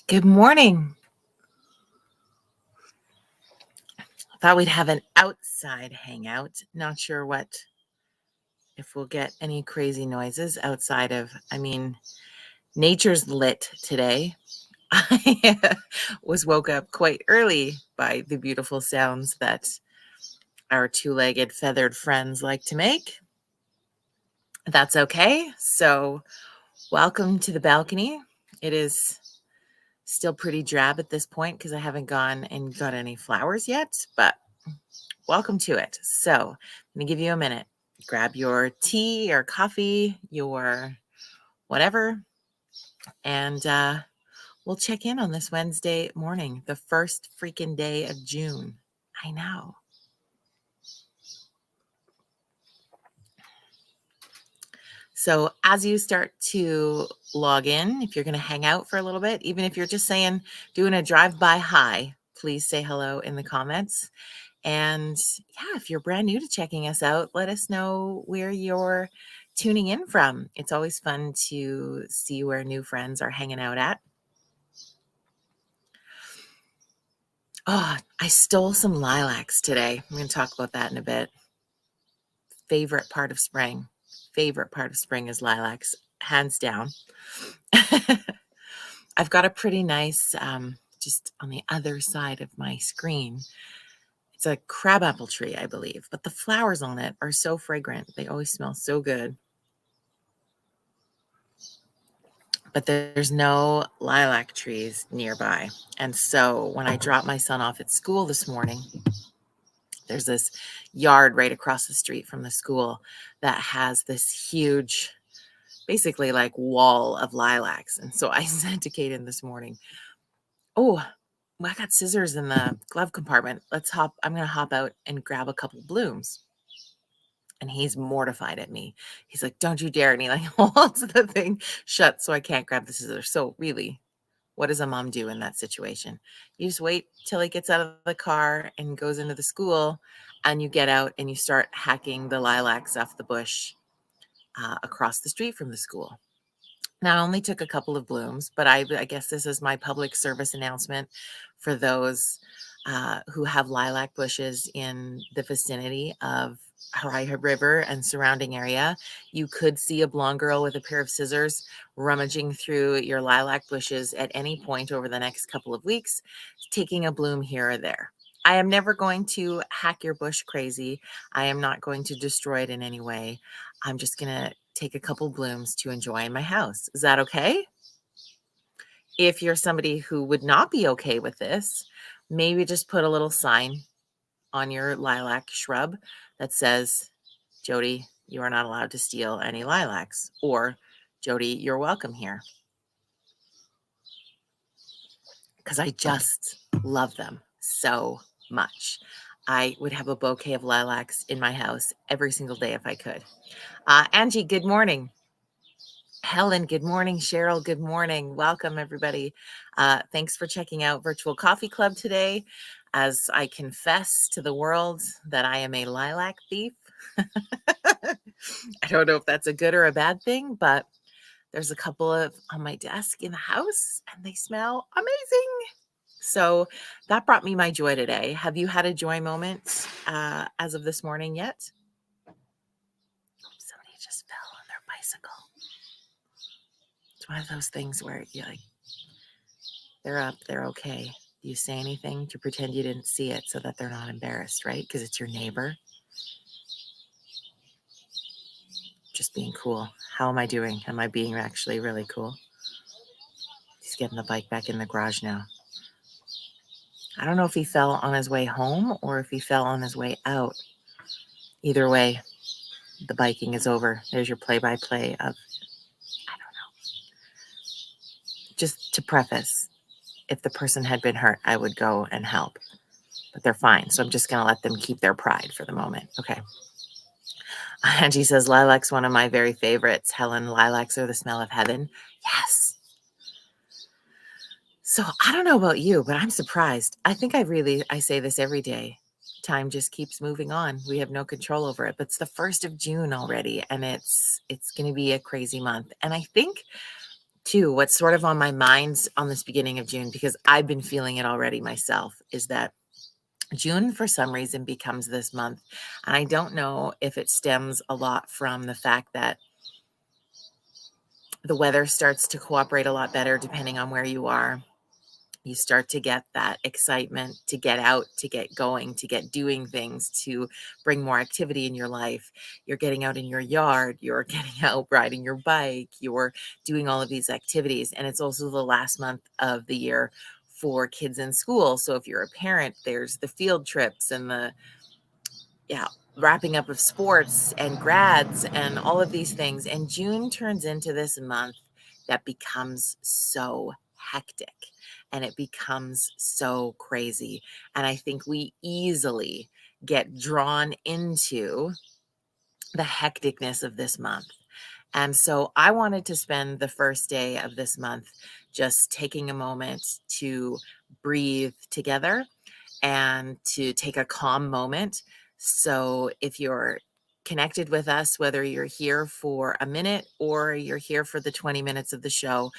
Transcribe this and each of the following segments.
Good morning. Thought we'd have an outside hangout. Not sure if we'll get any crazy noises outside of, nature's lit today. I was woke up quite early by the beautiful sounds that our two-legged feathered friends like to make. That's okay. So, welcome to the balcony. It is still pretty drab at this point because I haven't gone and got any flowers yet, but welcome to it. So I'm going to give you a minute. Grab your tea or coffee, your whatever, and we'll check in on this Wednesday morning, the first freaking day of June. I know. So as you start to log in, if you're going to hang out for a little bit, even if you're just doing a drive-by hi, please say hello in the comments. And yeah, if you're brand new to checking us out, let us know where you're tuning in from. It's always fun to see where new friends are hanging out at. Oh, I stole some lilacs today. I'm going to talk about that in a bit. Favorite part of spring. Favorite part of spring is lilacs, hands down. I've got a pretty nice, just on the other side of my screen. It's a crabapple tree, I believe, but the flowers on it are so fragrant. They always smell so good. But there's no lilac trees nearby. And so when I dropped my son off at school this morning, there's this yard right across the street from the school that has this huge, basically like wall of lilacs. And so I said to Kaden this morning, oh, well, I got scissors in the glove compartment. I'm going to hop out and grab a couple blooms. And he's mortified at me. He's like, don't you dare. And he like holds the thing shut so I can't grab the scissors. So really, what does a mom do in that situation? You just wait till he gets out of the car and goes into the school, and you get out and you start hacking the lilacs off the bush across the street from the school. Now, I only took a couple of blooms, but I guess this is my public service announcement for those who have lilac bushes in the vicinity of Harai River and surrounding area. You could see a blonde girl with a pair of scissors rummaging through your lilac bushes at any point over the next couple of weeks, taking a bloom here or there. I am never going to hack your bush crazy. I am not going to destroy it in any way. I'm just going to take a couple blooms to enjoy in my house. Is that okay? If you're somebody who would not be okay with this, maybe just put a little sign on your lilac shrub that says, Jody, you are not allowed to steal any lilacs, or Jody, you're welcome here. Because I just love them so much. I would have a bouquet of lilacs in my house every single day if I could. Angie, good morning. Helen, good morning. Cheryl, good morning. Welcome, everybody. Thanks for checking out Virtual Coffee Club today. As I confess to the world that I am a lilac thief. I don't know if that's a good or a bad thing, but there's a couple of on my desk in the house and they smell amazing. So that brought me my joy today. Have you had a joy moment as of this morning yet? Somebody just fell on their bicycle. It's one of those things where you're like, they're up, they're okay. Do you say anything to pretend you didn't see it so that they're not embarrassed, right? Because it's your neighbor. Just being cool. How am I doing? Am I being actually really cool? He's getting the bike back in the garage now. I don't know if he fell on his way home or if he fell on his way out. Either way, the biking is over. There's your play-by-play of, I don't know. Just to preface, if the person had been hurt, I would go and help. But they're fine. So I'm just going to let them keep their pride for the moment. Okay. Angie says, lilac's one of my very favorites. Helen, lilacs are the smell of heaven. Yes. So I don't know about you, but I'm surprised. I think I say this every day. Time just keeps moving on. We have no control over it, but it's the 1st of June already, and it's going to be a crazy month. And I think Too, what's sort of on my mind on this beginning of June, because I've been feeling it already myself, is that June, for some reason, becomes this month. And I don't know if it stems a lot from the fact that the weather starts to cooperate a lot better depending on where you are. You start to get that excitement to get out, to get going, to get doing things, to bring more activity in your life. You're getting out in your yard, you're getting out riding your bike, you're doing all of these activities. And it's also the last month of the year for kids in school. So if you're a parent, there's the field trips and the, yeah, wrapping up of sports and grads and all of these things. And June turns into this month that becomes so hectic and it becomes so crazy. And I think we easily get drawn into the hecticness of this month. And so I wanted to spend the first day of this month just taking a moment to breathe together and to take a calm moment. So if you're connected with us, whether you're here for a minute or you're here for the 20 minutes of the show,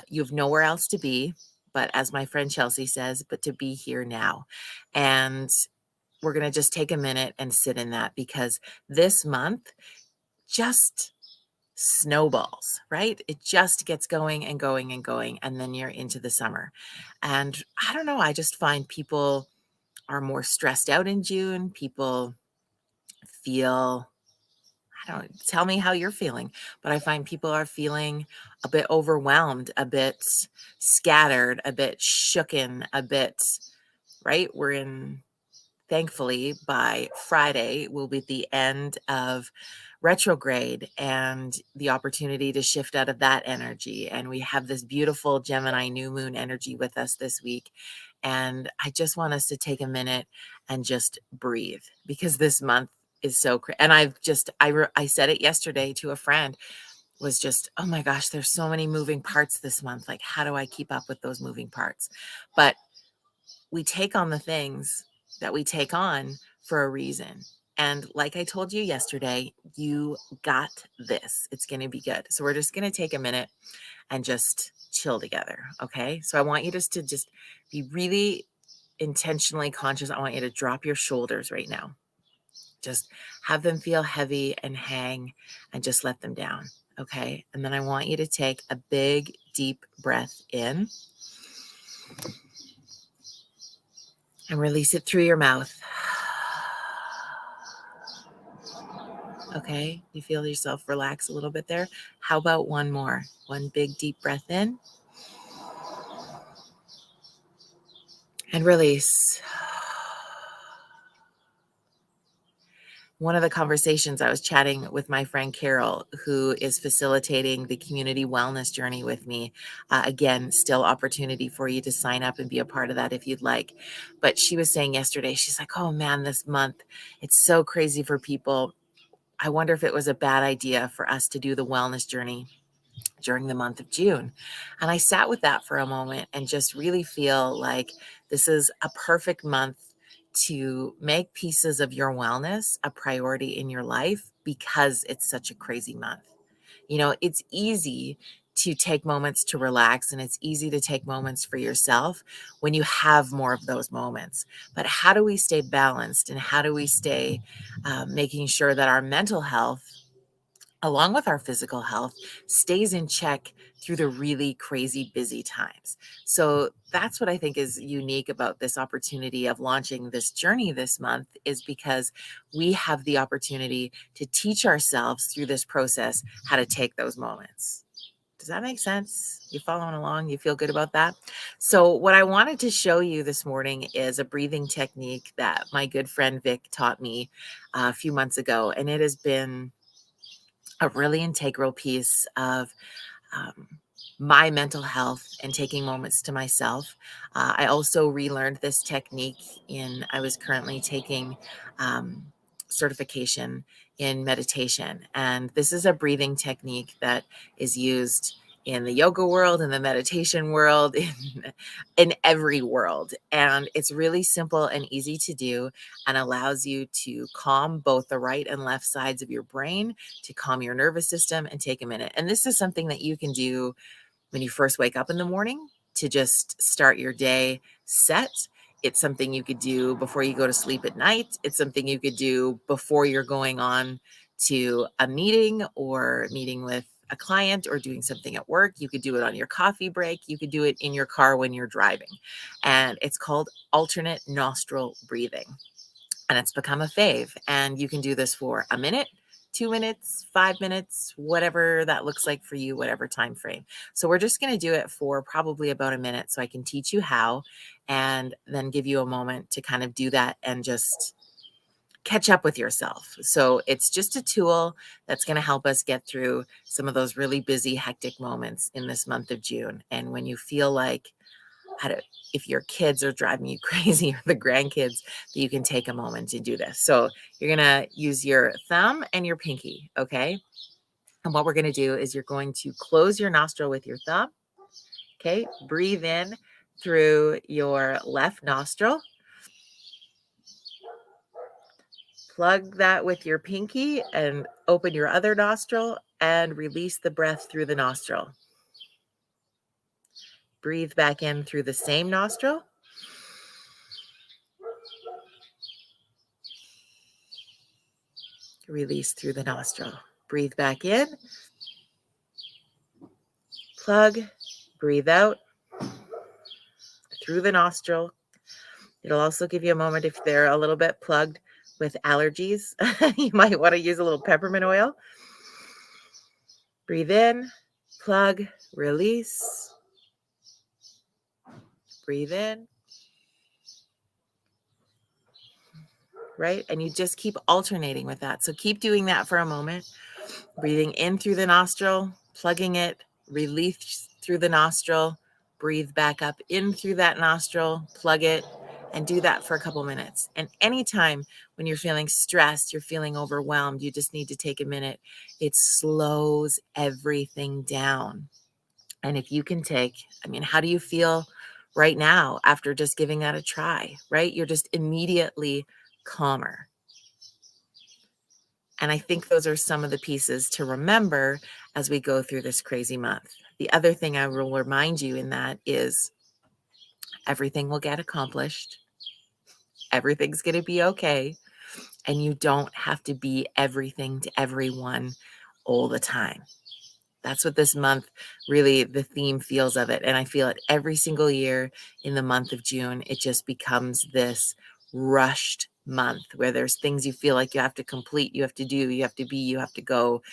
you have nowhere else to be. But as my friend Chelsea says, but to be here now. And we're going to just take a minute and sit in that, because this month just snowballs, right? It just gets going and going and going. And then you're into the summer. And I don't know, I just find people are more stressed out in June. People feel, I don't, tell me how you're feeling, but I find people are feeling a bit overwhelmed, a bit scattered, a bit shooken, a bit, right? We're in, thankfully, by Friday, will be the end of retrograde and the opportunity to shift out of that energy. And we have this beautiful Gemini new moon energy with us this week. And I just want us to take a minute and just breathe, because this month is so and I said it yesterday to a friend, was just, oh my gosh, there's so many moving parts this month. Like, how do I keep up with those moving parts? But we take on the things that we take on for a reason. And like I told you yesterday, you got this. It's going to be good. So we're just going to take a minute and just chill together. Okay. So I want you to just be really intentionally conscious. I want you to drop your shoulders right now. Just have them feel heavy and hang and just let them down. Okay. And then I want you to take a big, deep breath in and release it through your mouth. Okay, you feel yourself relax a little bit there. How about one more? One big deep breath in and release. One of the conversations, I was chatting with my friend Carol, who is facilitating the community wellness journey with me. Again, still opportunity for you to sign up and be a part of that if you'd like. But she was saying yesterday, she's like, oh man, this month, it's so crazy for people. I wonder if it was a bad idea for us to do the wellness journey during the month of June. And I sat with that for a moment and just really feel like this is a perfect month to make pieces of your wellness a priority in your life, because it's such a crazy month. You know, it's easy to take moments to relax and it's easy to take moments for yourself when you have more of those moments. But how do we stay balanced, and how do we stay making sure that our mental health, along with our physical health, stays in check through the really crazy busy times? So that's what I think is unique about this opportunity of launching this journey this month, is because we have the opportunity to teach ourselves through this process how to take those moments. Does that make sense? You following along? You feel good about that? So what I wanted to show you this morning is a breathing technique that my good friend Vic taught me a few months ago, and it has been a really integral piece of um, my mental health and taking moments to myself. I also relearned this technique I was currently taking um, certification in meditation. And this is a breathing technique that is used in the yoga world, in the meditation world, in every world. And it's really simple and easy to do, and allows you to calm both the right and left sides of your brain, to calm your nervous system and take a minute. And this is something that you can do when you first wake up in the morning to just start your day set. It's something you could do before you go to sleep at night. It's something you could do before you're going on to a meeting or meeting with a client or doing something at work. You could do it on your coffee break. You could do it in your car when you're driving. And it's called alternate nostril breathing. And it's become a fave. And you can do this for a minute, 2 minutes, 5 minutes, whatever that looks like for you, whatever time frame. So we're just going to do it for probably about a minute so I can teach you how, and then give you a moment to kind of do that and just catch up with yourself. So it's just a tool that's going to help us get through some of those really busy, hectic moments in this month of June. And when you feel like, if your kids are driving you crazy or the grandkids, that you can take a moment to do this. So you're going to use your thumb and your pinky, okay? And what we're going to do is you're going to close your nostril with your thumb, okay? Breathe in through your left nostril. Plug that with your pinky and open your other nostril and release the breath through the nostril. Breathe back in through the same nostril. Release through the nostril. Breathe back in. Plug. Breathe out through the nostril. It'll also give you a moment if they're a little bit plugged with allergies. You might want to use a little peppermint oil. Breathe in, plug, release. Breathe in. Right? And you just keep alternating with that. So keep doing that for a moment. Breathing in through the nostril, plugging it, release through the nostril, breathe back up in through that nostril, plug it, and do that for a couple minutes. And anytime when you're feeling stressed, you're feeling overwhelmed, you just need to take a minute. It slows everything down. And if you can how do you feel right now after just giving that a try, right? You're just immediately calmer. And I think those are some of the pieces to remember as we go through this crazy month. The other thing I will remind you in that is everything will get accomplished. Everything's going to be okay. And you don't have to be everything to everyone all the time. That's what this month really, the theme feels of it. And I feel it every single year in the month of June. It just becomes this rushed month where there's things you feel like you have to complete, you have to do, you have to be, you have to go.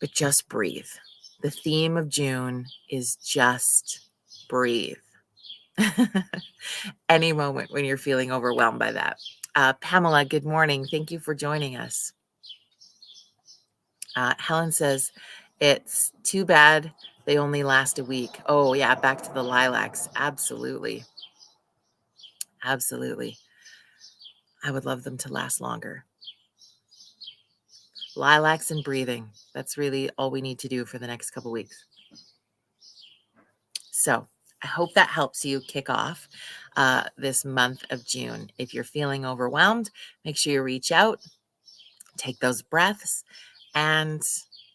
But just breathe. The theme of June is just breathe. Any moment when you're feeling overwhelmed by that. Pamela, good morning. Thank you for joining us. Helen says, it's too bad they only last a week. Oh, yeah, back to the lilacs. Absolutely. Absolutely. I would love them to last longer. Lilacs and breathing. That's really all we need to do for the next couple weeks. So I hope that helps you kick off this month of June. If you're feeling overwhelmed, make sure you reach out, take those breaths, and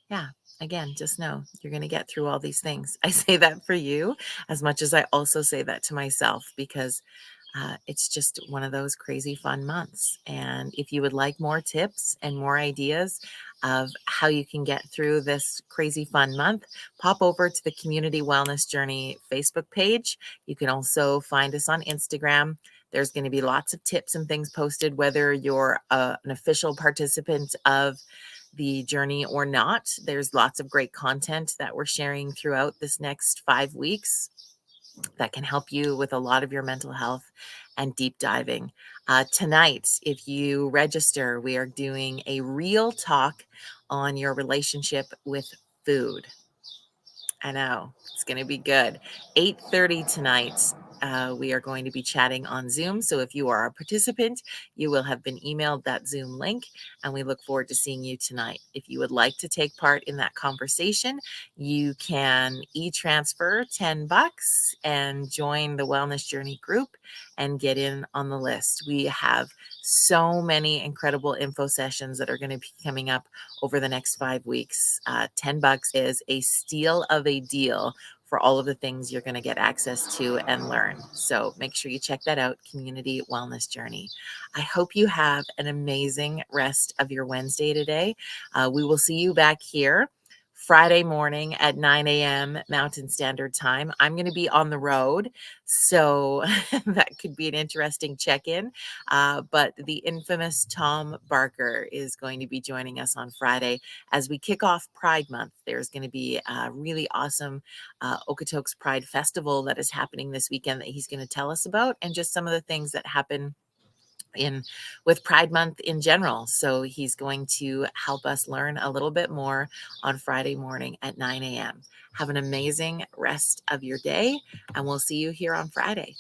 yeah, again, just know you're going to get through all these things. I say that for you as much as I also say that to myself, because it's just one of those crazy fun months. And if you would like more tips and more ideas of how you can get through this crazy fun month, pop over to the Community Wellness Journey Facebook page. You can also find us on Instagram. There's going to be lots of tips and things posted, whether you're an official participant of the journey or not. There's lots of great content that we're sharing throughout this next 5 weeks that can help you with a lot of your mental health and deep diving. Tonight, if you register, we are doing a real talk on your relationship with food. I know it's going to be good. 8:30 tonight we are going to be chatting on Zoom. So if you are a participant, you will have been emailed that Zoom link, and we look forward to seeing you tonight. If you would like to take part in that conversation, you can e-transfer $10 and join the Wellness Journey group and get in on the list. We have so many incredible info sessions that are going to be coming up over the next 5 weeks. $10 is a steal of a deal for all of the things you're going to get access to and learn. So make sure you check that out, Community Wellness Journey. I hope you have an amazing rest of your Wednesday today. We will see you back here Friday morning at 9 a.m. Mountain Standard Time. I'm going to be on the road, so that could be an interesting check-in. But the infamous Tom Barker is going to be joining us on Friday as we kick off Pride Month. There's going to be a really awesome Okotoks Pride Festival that is happening this weekend that he's going to tell us about, and just some of the things that happen in with Pride Month in general. So he's going to help us learn a little bit more on Friday morning at 9 a.m. Have an amazing rest of your day, and we'll see you here on Friday.